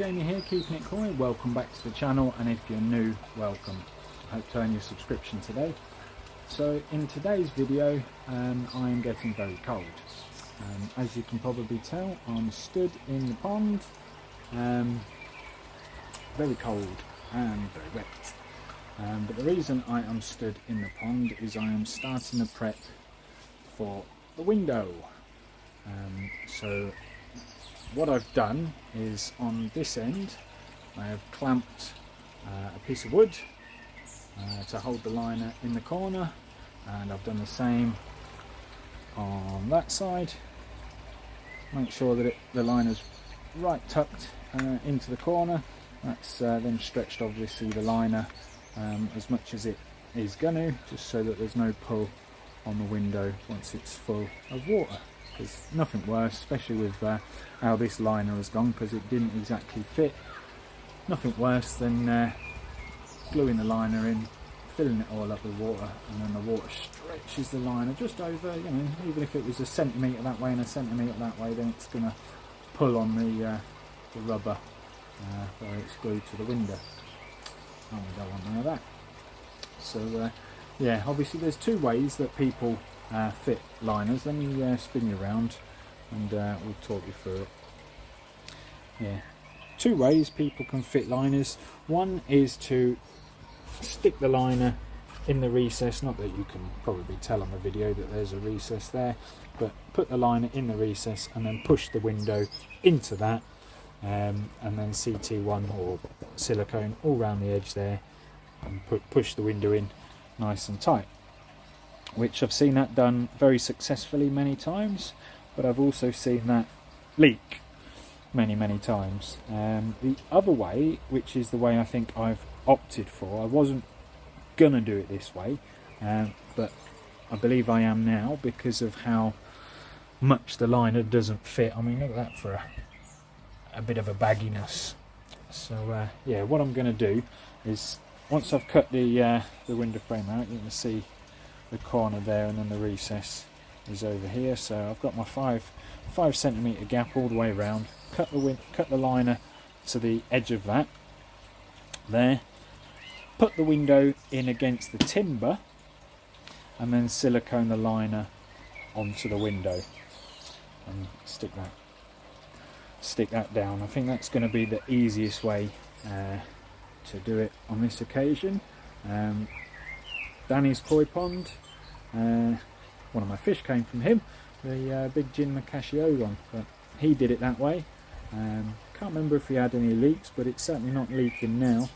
Jamie here, keeping it cool. Welcome back to the channel, and if you're new, welcome. I hope to earn your subscription today. So in today's video, I am getting very cold. As you can probably tell, I'm stood in the pond, very cold and very wet. But the reason I am stood in the pond is I am starting to prep for the window. So what I've done is on this end I have clamped a piece of wood to hold the liner in the corner, and I've done the same on that side. Make sure that the liner's right tucked into the corner. That's then stretched obviously the liner as much as it is going to, just so that there's no pull on the window once it's full of water. There's nothing worse, especially with how this liner has gone, because it didn't exactly fit. Nothing worse than gluing the liner in, filling it all up with water, and then the water stretches the liner just over, you know, even if it was a centimetre that way and a centimetre that way, then it's going to pull on the rubber where it's glued to the window. And we don't want none of that. So yeah, obviously there's two ways that people fit liners. Let me spin you around and we'll talk you through it. Yeah, two ways people can fit liners. One is to stick the liner in the recess, not that you can probably tell on the video that there's a recess there, but put the liner in the recess and then push the window into that, and then CT1 or silicone all around the edge there, and push the window in nice and tight, which I've seen that done very successfully many times, but I've also seen that leak many times. The other way, which is the way I think I've opted for, I wasn't gonna do it this way, but I believe I am now because of how much the liner doesn't fit. I mean, look at that for a bit of a bagginess. So yeah, what I'm going to do is, once I've cut the window frame out, you can see the corner there, and then the recess is over here. So I've got my 5 centimetre gap all the way around. Cut the liner to the edge of that there. Put the window in against the timber, and then silicone the liner onto the window and stick that down. I think that's going to be the easiest way to do it on this occasion. Danny's koi pond, one of my fish came from him, the big gin macachio one, but he did it that way. Can't remember if he had any leaks, but it's certainly not leaking now.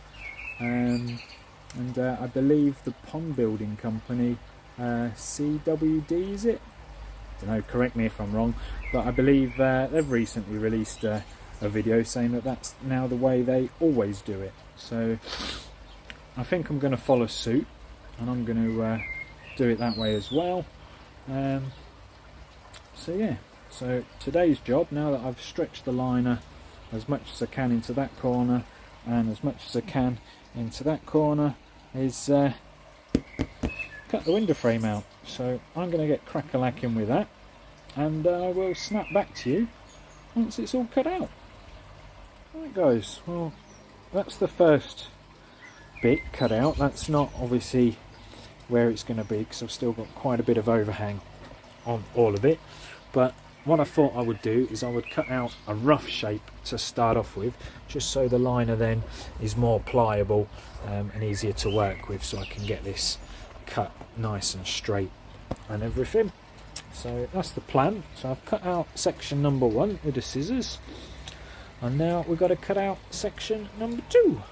And I believe the pond building company, CWD, is it? I don't know, correct me if I'm wrong, but I believe they've recently released a video saying that that's now the way they always do it. So I think I'm going to follow suit, and I'm going to do it that way as well. So yeah, so today's job, now that I've stretched the liner as much as I can into that corner and as much as I can into that corner, is cut the window frame out. So I'm going to get crack-a-lacking with that, and I will snap back to you once it's all cut out. Right guys, well, that's the first bit cut out. That's not obviously where it's going to be, because I've still got quite a bit of overhang on all of it. But what I thought I would do is I would cut out a rough shape to start off with, just so the liner then is more pliable and easier to work with, so I can get this cut nice and straight and everything. So that's the plan. So I've cut out section number 1 with the scissors, and now we've got to cut out section number 2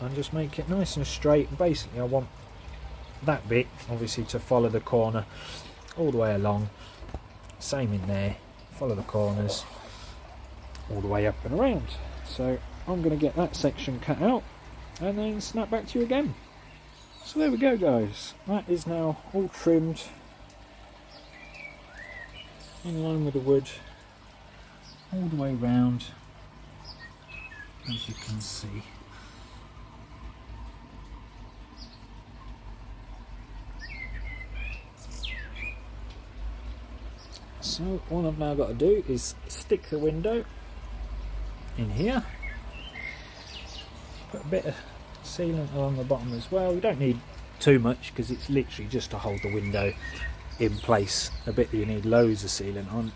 and just make it nice and straight. Basically I want that bit obviously to follow the corner all the way along, same in there, follow the corners all the way up and around. So I'm going to get that section cut out and then snap back to you again. So there we go guys, that is now all trimmed in line with the wood all the way round, as you can see. So all I've now got to do is stick the window in here, Put a bit of sealant along the bottom as well. You don't need too much because it's literally just to hold the window in place. A bit that you need loads of sealant on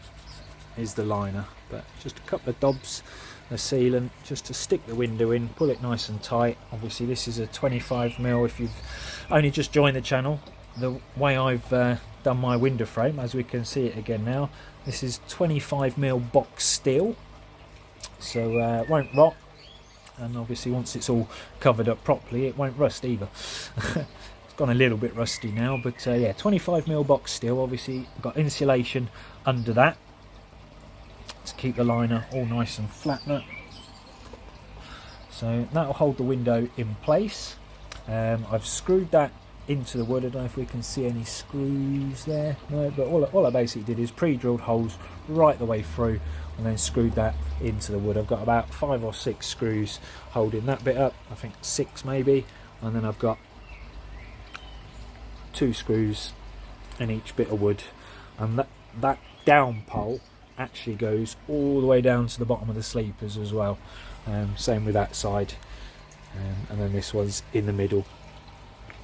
is the liner, but just a couple of dobs of sealant just to stick the window in, pull it nice and tight. Obviously this is a 25mm. If you've only just joined the channel, the way I've done my window frame, as we can see it again now, this is 25mm box steel, so it won't rot, and obviously once it's all covered up properly it won't rust either. It's gone a little bit rusty now, but yeah, 25mm box steel. Obviously got insulation under that to keep the liner all nice and flat. So that'll hold the window in place. I've screwed that into the wood. I don't know if we can see any screws there, no, but all I basically did is pre-drilled holes right the way through and then screwed that into the wood. I've got about 5 or 6 screws holding that bit up, I think 6 maybe, and then I've got 2 screws in each bit of wood, and that down pole actually goes all the way down to the bottom of the sleepers as well. Same with that side, and then this one's in the middle,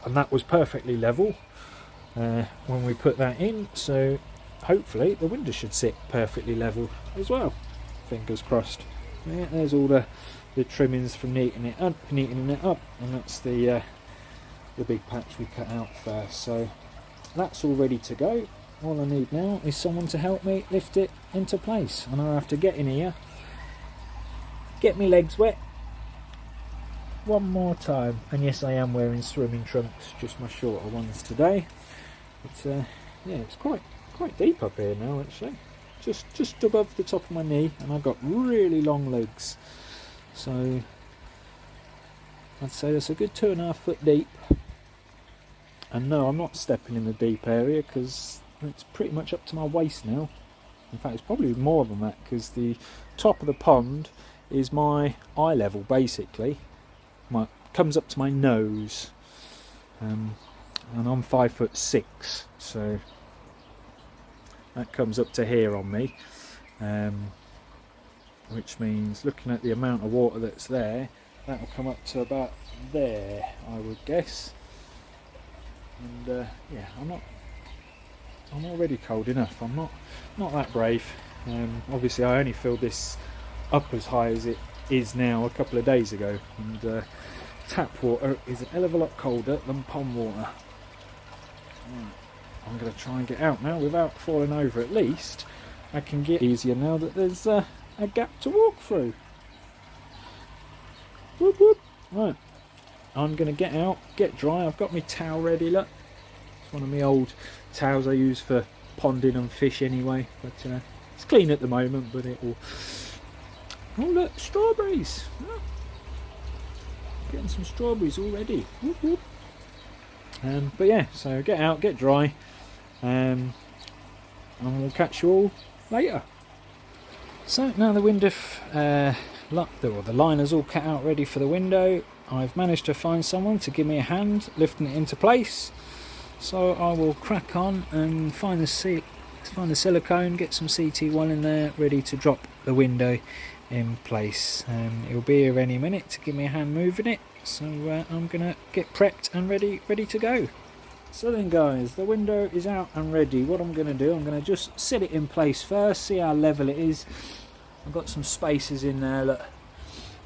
and that was perfectly level when we put that in, so hopefully the window should sit perfectly level as well, fingers crossed. Yeah, there's all the trimmings from neatening it up, and that's the big patch we cut out first. So that's all ready to go. All I need now is someone to help me lift it into place, and I'll have to get in here, get my legs wet one more time, and yes, I am wearing swimming trunks, just my shorter ones today. But yeah, it's quite deep up here now actually, just above the top of my knee, and I've got really long legs, so I'd say that's a good 2.5 foot deep. And no, I'm not stepping in the deep area because it's pretty much up to my waist now. In fact, it's probably more than that because the top of the pond is my eye level basically. Comes up to my nose, and I'm 5'6", so that comes up to here on me, which means looking at the amount of water that's there, that'll come up to about there, I would guess. And yeah, I'm already cold enough. I'm not that brave. Obviously I only filled this up as high as it is now a couple of days ago, and tap water is a hell of a lot colder than pond water. I'm going to try and get out now without falling over. At least I can get easier now that there's a gap to walk through. Whoop, whoop. Right, I'm going to get out, get dry. I've got my towel ready, look. It's one of my old towels I use for ponding and fish anyway, but it's clean at the moment, but it will... Oh look, strawberries! Oh, getting some strawberries already. Whoop, whoop. But yeah, so get out, get dry, and we'll catch you all later. So now the window, the liner's all cut out ready for the window. I've managed to find someone to give me a hand lifting it into place, so I will crack on and find the silicone, get some CT1 in there, ready to drop the window in place. It'll be here any minute to give me a hand moving it, so I'm gonna get prepped and ready to go. So then guys, the window is out and ready. What I'm gonna do, I'm gonna just sit it in place first, see how level it is. I've got some spaces in there that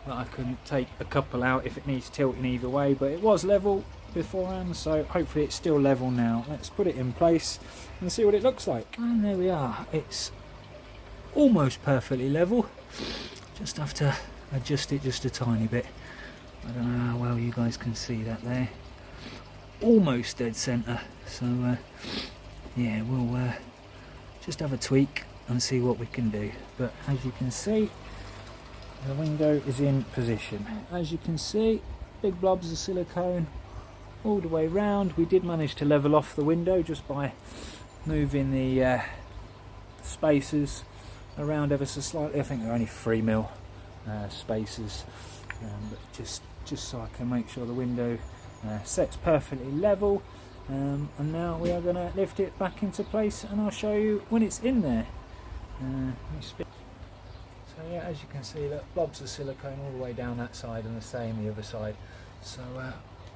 I can take a couple out if it needs tilting either way, but it was level beforehand, so hopefully it's still level now. Let's put it in place and see what it looks like. And there we are, it's almost perfectly level. Just have to adjust it just a tiny bit. I don't know how well you guys can see that there. Almost dead centre, so yeah, we'll just have a tweak and see what we can do. But as you can see, the window is in position. As you can see, big blobs of silicone all the way round. We did manage to level off the window just by moving the spacers around ever so slightly. I think they're only 3mm spacers, but just so I can make sure the window sets perfectly level. And now we are going to lift it back into place, and I'll show you when it's in there. So yeah, as you can see, look, blobs of silicone all the way down that side and the same the other side. So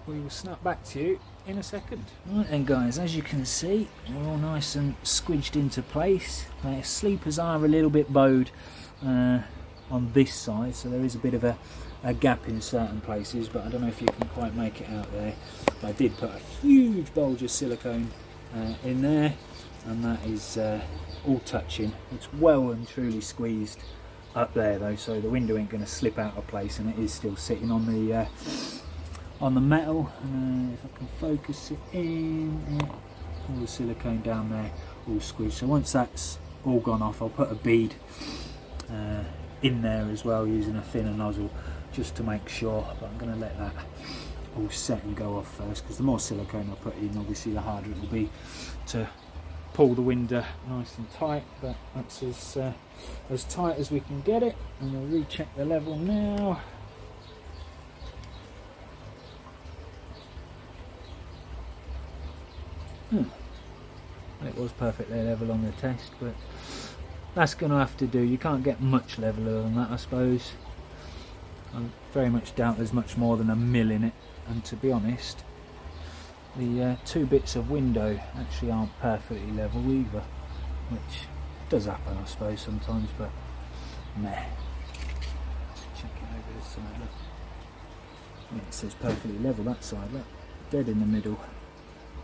we will snap back to you in a second. Right then guys, as you can see, we're all nice and squidged into place. The sleepers are a little bit bowed on this side, so there is a bit of a gap in certain places, but I don't know if you can quite make it out there. I did put a huge bulge of silicone in there, and that is all touching. It's well and truly squeezed up there though, so the window ain't going to slip out of place, and it is still sitting on the metal. If I can focus it in, yeah, all the silicone down there all squeezed. So once that's all gone off, I'll put a bead in there as well using a thinner nozzle just to make sure, but I'm going to let that all set and go off first, because the more silicone I put in, obviously the harder it will be to pull the window nice and tight, but that's as tight as we can get it. And we'll recheck the level now. It was perfectly level on the test, but that's going to have to do. You can't get much leveler than that, I suppose. I very much doubt there's much more than a mil in it, and to be honest, the two bits of window actually aren't perfectly level either, which does happen I suppose sometimes, but meh. Let's check it over this side, look. Yeah, it says perfectly level that side, look, dead in the middle,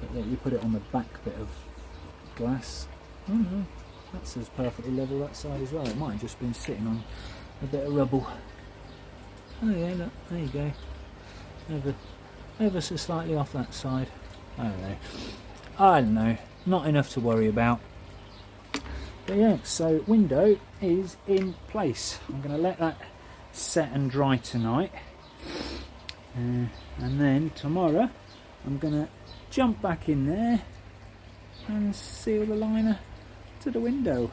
but look, you put it on the back bit of glass, that says perfectly level that side as well. It might have just been sitting on a bit of rubble. Oh yeah, look, there you go, ever so slightly off that side. I don't know, not enough to worry about. But yeah, so window is in place. I'm going to let that set and dry tonight, and then tomorrow I'm going to jump back in there and seal the liner to the window.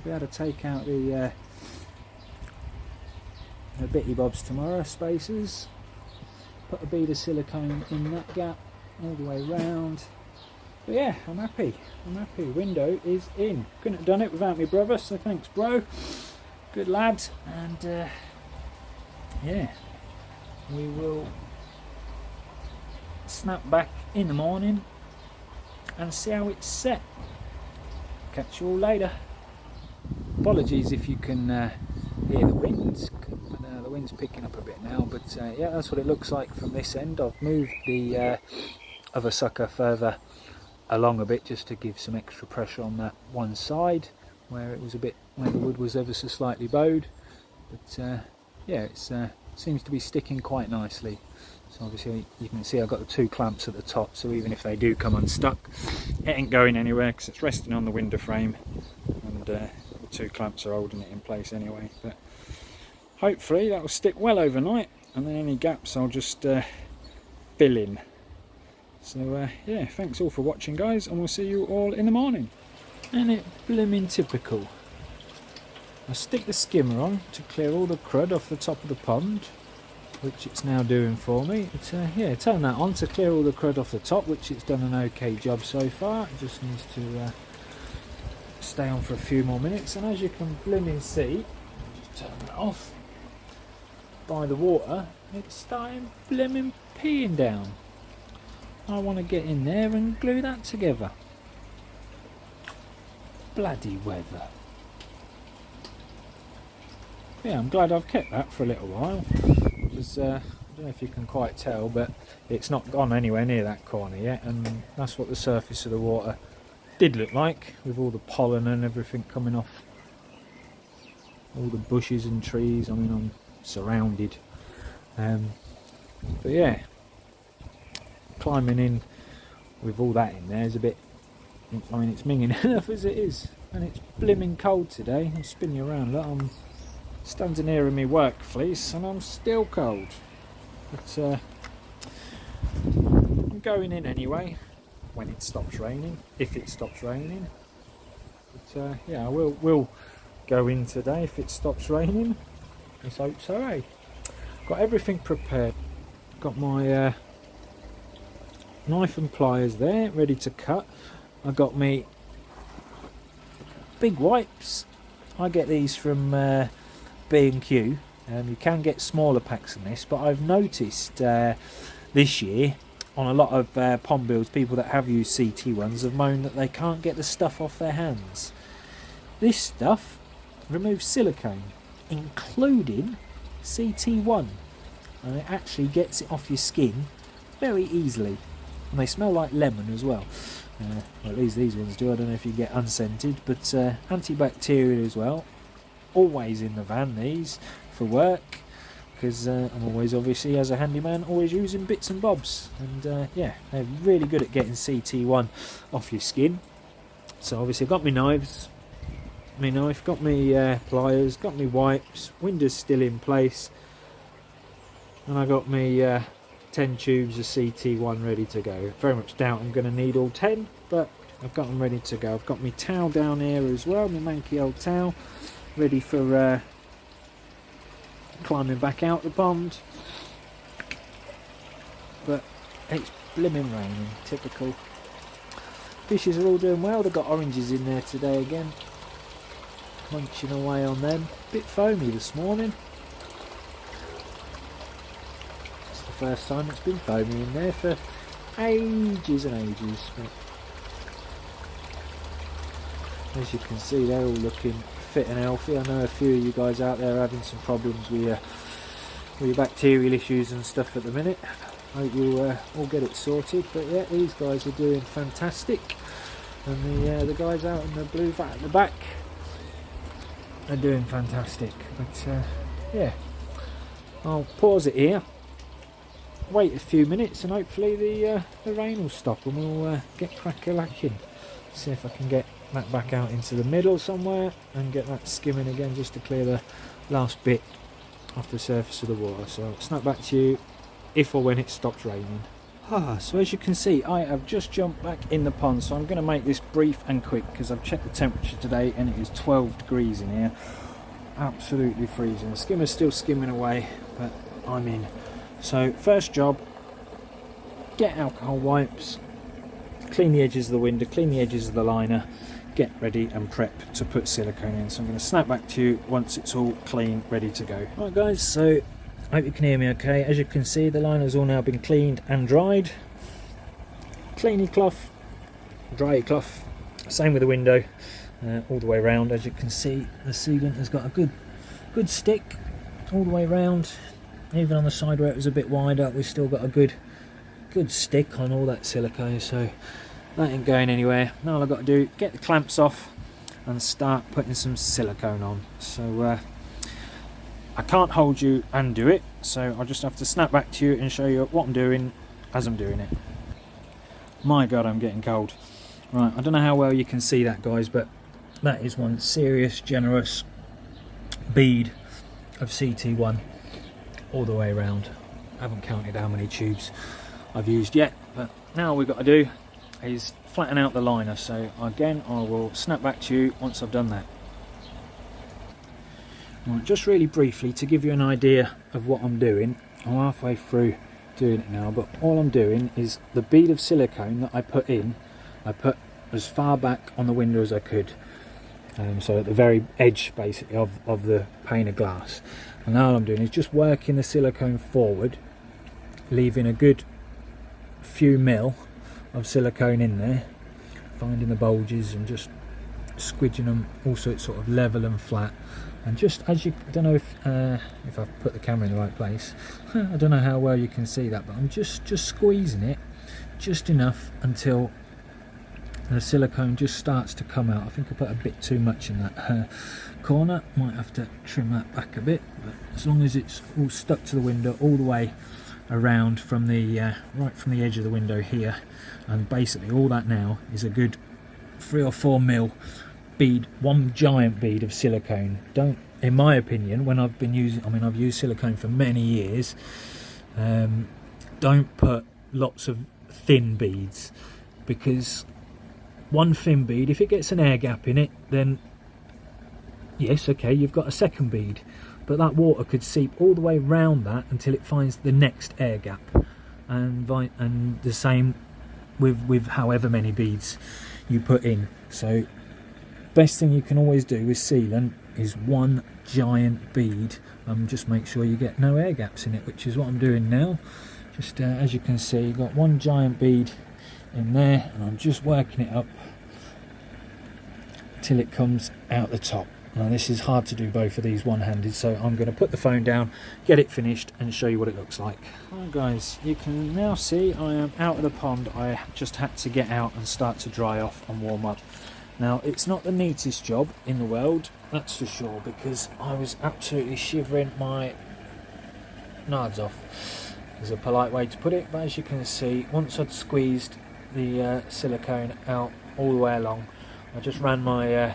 Be able to take out the bitty bobs tomorrow, spacers, put a bead of silicone in that gap all the way round. But yeah, I'm happy. Window is in. Couldn't have done it without my brother, so thanks bro, good lad. And yeah, we will snap back in the morning and see how it's set. Catch you all later. Apologies if you can hear the winds. The wind's picking up a bit now, but yeah, that's what it looks like from this end. I've moved the other sucker further along a bit just to give some extra pressure on that one side where it was a bit, where the wood was ever so slightly bowed, but yeah, it seems to be sticking quite nicely. So obviously you can see I've got the two clamps at the top, so even if they do come unstuck, it ain't going anywhere because it's resting on the window frame, and the two clamps are holding it in place anyway. But hopefully that will stick well overnight, and then any gaps I'll just fill in. So yeah, thanks all for watching guys, and we'll see you all in the morning. And it blimmin' typical. I stick the skimmer on to clear all the crud off the top of the pond, which it's now doing for me. But yeah, turn that on to clear all the crud off the top, which it's done an okay job so far. It just needs to stay on for a few more minutes, and as you can blimmin' see, just turn that off, by the water, it's starting blimmin' peeing down. I want to get in there and glue that together. Bloody weather. Yeah, I'm glad I've kept that for a little while, because I don't know if you can quite tell, but it's not gone anywhere near that corner yet, and that's what the surface of the water did look like, with all the pollen and everything coming off all the bushes and trees. I mean, I'm surrounded, but yeah, climbing in with all that in there is a bit, I mean, it's minging enough as it is, and it's blimmin' cold today. I'm spinning around, look, I'm standing here in my work fleece and I'm still cold, but I'm going in anyway when it stops raining, if it stops raining. But yeah, I will go in today if it stops raining. Let's hope so, eh? Got everything prepared. Got my knife and pliers there, ready to cut. I got me big wipes. I get these from B&Q. You can get smaller packs than this, but I've noticed this year on a lot of pond builds, people that have used CT ones have moaned that they can't get the stuff off their hands. This stuff removes silicone, including CT1, and it actually gets it off your skin very easily, and they smell like lemon as well. Well, at least these ones do. I don't know if you get unscented, but antibacterial as well. Always in the van, these, for work, because I'm always, obviously, as a handyman, always using bits and bobs. And yeah, they're really good at getting CT1 off your skin. So obviously I've got my knives, my knife, got my pliers, got my wipes, window's still in place, and I got my 10 tubes of CT1 ready to go. Very much doubt I'm going to need all 10, but I've got them ready to go. I've got my towel down here as well, my manky old towel, ready for climbing back out the pond. But it's blimmin' raining, typical. Fishes are all doing well. They've got oranges in there today again, munching away on them. Bit foamy this morning. First time it's been foamy in there for ages and ages, but as you can see, they're all looking fit and healthy. I know a few of you guys out there are having some problems with your bacterial issues and stuff at the minute. Hope you all get it sorted. But yeah, these guys are doing fantastic, and the guys out in the blue vat at the back are doing fantastic. But yeah, I'll pause it here, wait a few minutes, and hopefully the rain will stop and we'll get crack-a-lacking. See if I can get that back out into the middle somewhere and get that skimming again, just to clear the last bit off the surface of the water. So I'll snap back to you if or when it stops raining. So as you can see, I have just jumped back in the pond, so I'm going to make this brief and quick because I've checked the temperature today and it is 12 degrees in here. Absolutely freezing. The skimmer's still skimming away, but I'm in. So first job, get alcohol wipes, clean the edges of the window, clean the edges of the liner, get ready and prep to put silicone in. So I'm going to snap back to you once it's all clean, ready to go. Right guys, so I hope you can hear me okay. As you can see, the liner's all now been cleaned and dried. Clean your cloth, dry your cloth, same with the window, all the way around. As you can see, the sealant has got a good stick all the way around. Even on the side where it was a bit wider, we've still got a good stick on all that silicone, so that ain't going anywhere. Now all I've got to do, get the clamps off and start putting some silicone on. So I can't hold you and do it, so I'll just have to snap back to you and show you what I'm doing as I'm doing it. My God, I'm getting cold. Right, I don't know how well you can see that, guys, but that is one serious, generous bead of CT1 all the way around. I haven't counted how many tubes I've used yet, but now all we've got to do is flatten out the liner. So again, I will snap back to you once I've done that. Right, just really briefly to give you an idea of what I'm doing. I'm halfway through doing it now, but all I'm doing is the bead of silicone that I put in, I put as far back on the window as I could, so at the very edge basically of the pane of glass. And now all I'm doing is just working the silicone forward, leaving a good few mil of silicone in there, finding the bulges and just squidging them all so it's sort of level and flat. And just as you, I don't know if I've put the camera in the right place, I don't know how well you can see that, but I'm just squeezing it just enough until the silicone just starts to come out. I think I put a bit too much in that corner, might have to trim that back a bit, but as long as it's all stuck to the window all the way around from the right from the edge of the window here, and basically all that now is a good 3 or 4 mil bead, one giant bead of silicone. Don't, in my opinion, when I've been using, I mean I've used silicone for many years, don't put lots of thin beads, because one thin bead, if it gets an air gap in it, then yes, okay, you've got a second bead, but that water could seep all the way round that until it finds the next air gap, and the same with however many beads you put in. So best thing you can always do with sealant is one giant bead. Just make sure you get no air gaps in it, which is what I'm doing now. Just as you can see, you've got one giant bead in there, and I'm just working it up till it comes out the top. Now this is hard to do both of these one-handed, so I'm going to put the phone down, get it finished, and show you what it looks like. Alright guys, you can now see I am out of the pond. I just had to get out and start to dry off and warm up. Now it's not the neatest job in the world, that's for sure, because I was absolutely shivering my nards off, is a polite way to put it. But as you can see, once I'd squeezed the silicone out all the way along, I just ran my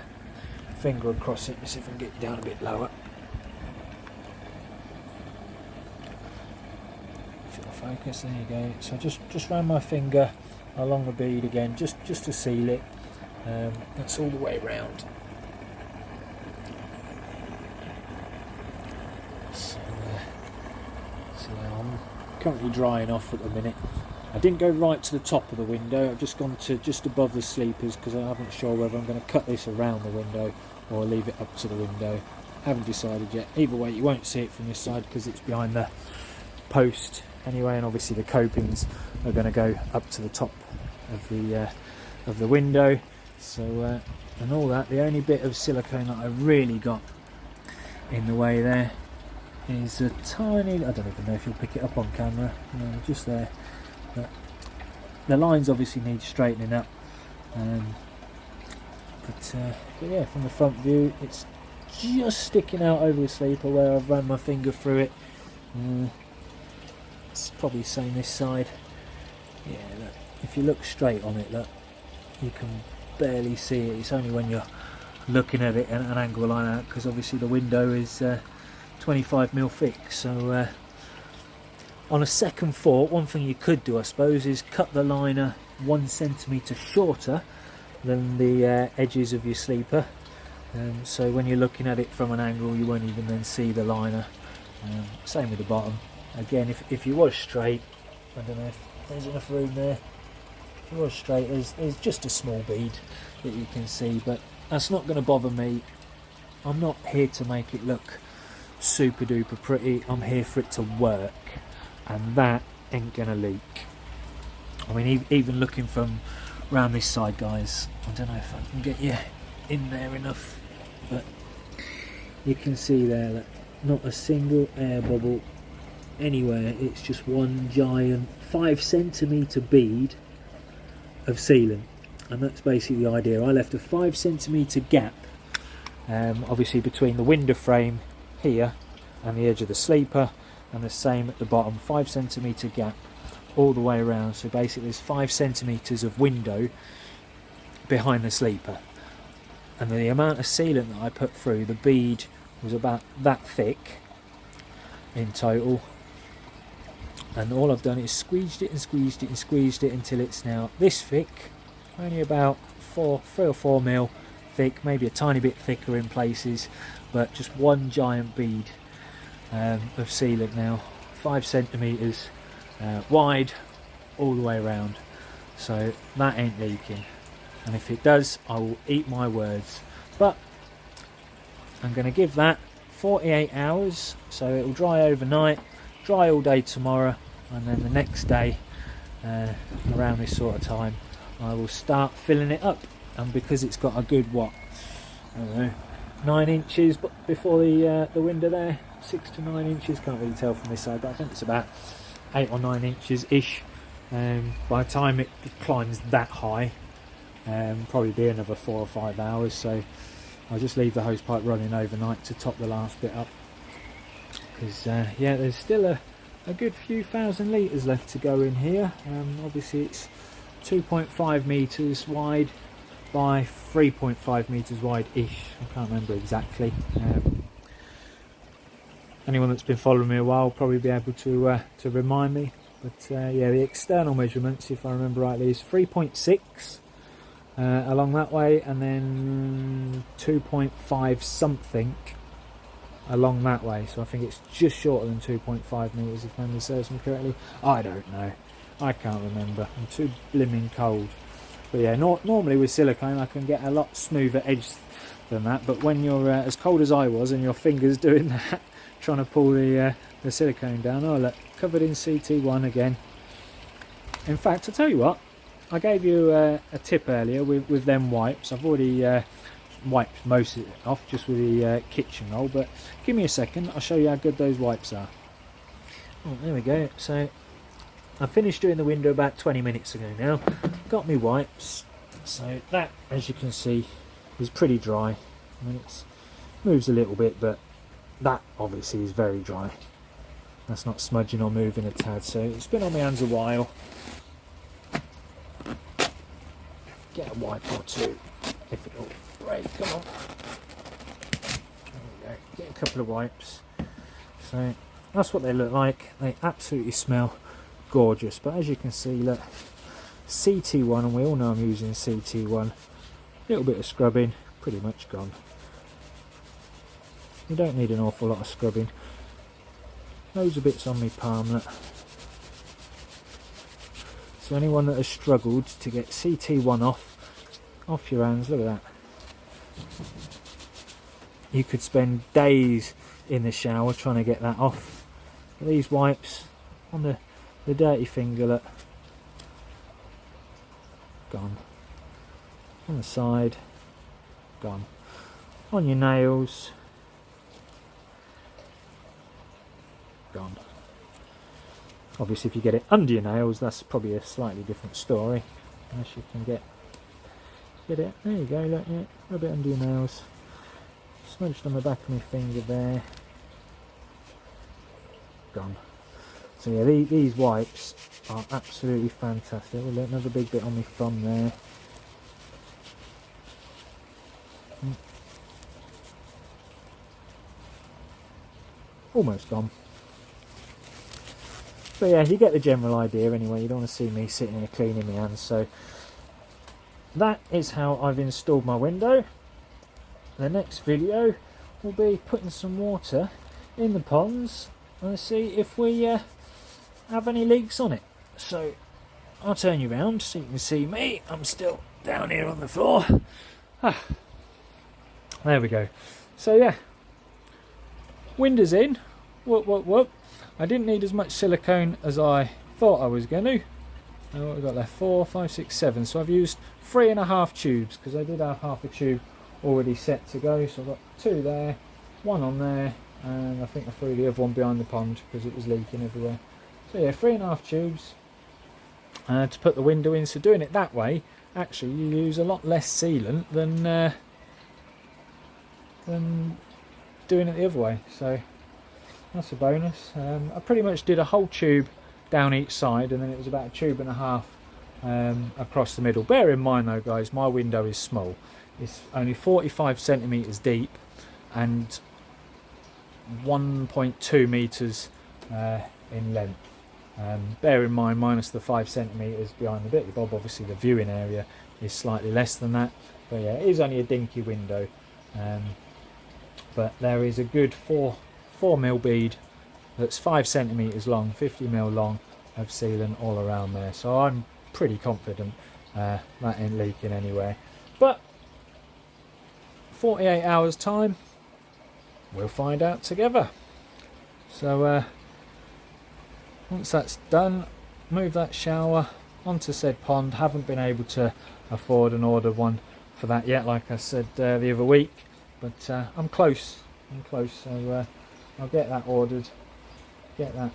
finger across it. Let's see if I can get it down a bit lower. If it'll focus, there you go. So I just ran my finger along the bead again, just to seal it. That's all the way round. So I'm currently drying off at the minute. I didn't go right to the top of the window, I've just gone to just above the sleepers because I haven't sure whether I'm going to cut this around the window or leave it up to the window. Haven't decided yet. Either way, you won't see it from this side because it's behind the post anyway, and obviously the copings are going to go up to the top of the window. So and all that, the only bit of silicone that I really got in the way there is a tiny, I don't even know if you'll pick it up on camera, just there. But the lines obviously need straightening up, but yeah, from the front view it's just sticking out over the sleeper where I've run my finger through it. It's probably the same this side. Yeah, look, if you look straight on it, look, you can barely see it. It's only when you're looking at it at an angle like that, because obviously the window is 25mm thick. So on a second thought, one thing you could do, I suppose, is cut the liner 1 centimetre shorter than the edges of your sleeper, so when you're looking at it from an angle you won't even then see the liner. Same with the bottom. Again, if you was straight, I don't know if there's enough room there. If you was straight, there's just a small bead that you can see, but that's not going to bother me. I'm not here to make it look super duper pretty. I'm here for it to work, and that ain't gonna leak. I mean, even looking from around this side, guys, I don't know if I can get you in there enough, but you can see there that not a single air bubble anywhere. It's just one giant 5 centimetre bead of sealant, and that's basically the idea. I left a 5 centimetre gap, obviously between the window frame here and the edge of the sleeper, and the same at the bottom, 5 centimetre gap all the way around. So basically there's 5 centimetres of window behind the sleeper, and the amount of sealant that I put through, the bead was about that thick in total, and all I've done is squeezed it and squeezed it and squeezed it until it's now this thick, only about 3 or 4 mil thick, maybe a tiny bit thicker in places, but just one giant bead of sealant now, 5 centimetres wide all the way around. So that ain't leaking, and if it does, I will eat my words. But I'm going to give that 48 hours, so it will dry overnight, dry all day tomorrow, and then the next day around this sort of time I will start filling it up. And because it's got a good, what, I don't know, 9 inches but before the window there, 6 to 9 inches, can't really tell from this side, but I think it's about 8 or 9 inches ish. By the time it climbs that high, probably be another 4 or 5 hours, so I'll just leave the hose pipe running overnight to top the last bit up, because yeah, there's still a good few thousand litres left to go in here. Obviously it's 2.5 metres wide by 3.5 metres wide ish, I can't remember exactly. Anyone that's been following me a while will probably be able to remind me, but yeah, the external measurements, if I remember rightly, is 3.6 along that way, and then 2.5 something along that way, so I think it's just shorter than 2.5 metres if memory serves me correctly. I don't know, I can't remember, I'm too blimmin' cold. But yeah, normally with silicone I can get a lot smoother edge than that, but when you're as cold as I was and your fingers doing that, trying to pull the silicone down, oh look, covered in CT1 again. In fact, I'll tell you what, I gave you a tip earlier with them wipes. I've already wiped most of it off just with the kitchen roll, but give me a second, I'll show you how good those wipes are. Oh, there we go. So I finished doing the window about 20 minutes ago now. Got me wipes. So that, as you can see, is pretty dry. I mean, it moves a little bit, but that obviously is very dry. That's not smudging or moving a tad, so it's been on my hands a while. Get a wipe or two if it'll break. Come on. There we go. Get a couple of wipes. So that's what they look like. They absolutely smell gorgeous, but as you can see, look, CT1, and we all know I'm using CT1. A little bit of scrubbing, pretty much gone. You don't need an awful lot of scrubbing. Loads of bits on my palm, look. So anyone that has struggled to get CT1 off your hands, look at that. You could spend days in the shower trying to get that off. But these wipes on the dirty finger, look, gone. On the side, gone. On your nails, gone. Obviously if you get it under your nails, that's probably a slightly different story. Unless you can get it, there you go, look, yeah, rub it under your nails. Smudged on the back of my finger there, gone. So yeah, these wipes are absolutely fantastic. Oh, look, another big bit on my thumb there. Almost gone. But yeah, you get the general idea anyway. You don't want to see me sitting here cleaning my hands. So that is how I've installed my window. The next video will be putting some water in the ponds and see if we have any leaks on it. So I'll turn you around so you can see me. I'm still down here on the floor. There we go. So yeah, windows in. Whoop whoop whoop. I didn't need as much silicone as I thought I was going to. What have we got left? 4, 5, 6, 7. So I've used 3.5 tubes because I did have half a tube already set to go. So I've got 2 there, 1 on there, and I think I threw the other one behind the pond because it was leaking everywhere. So yeah, 3.5 tubes to put the window in. So doing it that way, actually you use a lot less sealant than doing it the other way. So that's a bonus. I pretty much did a whole tube down each side, and then it was about 1.5 tubes across the middle. Bear in mind though guys, my window is small. It's only 45 centimetres deep and 1.2 metres in length. Bear in mind, minus the 5 centimetres behind the bitty bob, obviously the viewing area is slightly less than that. But yeah, it is only a dinky window. But there is a good 4mm bead that's 5 centimetres long, 50mm long of sealant all around there. So I'm pretty confident that ain't leaking anywhere. But 48 hours time, we'll find out together. So once that's done, move that shower onto said pond. Haven't been able to afford and order one for that yet, like I said the other week, but I'm close. So I'll get that ordered, get that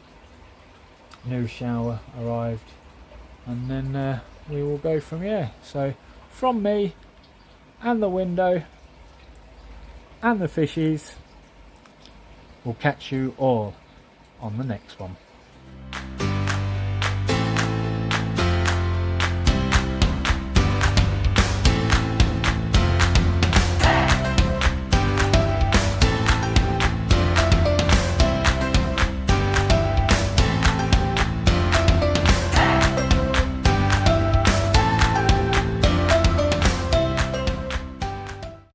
new shower arrived, and then we will go from here. So from me and the window and the fishies, we'll catch you all on the next one.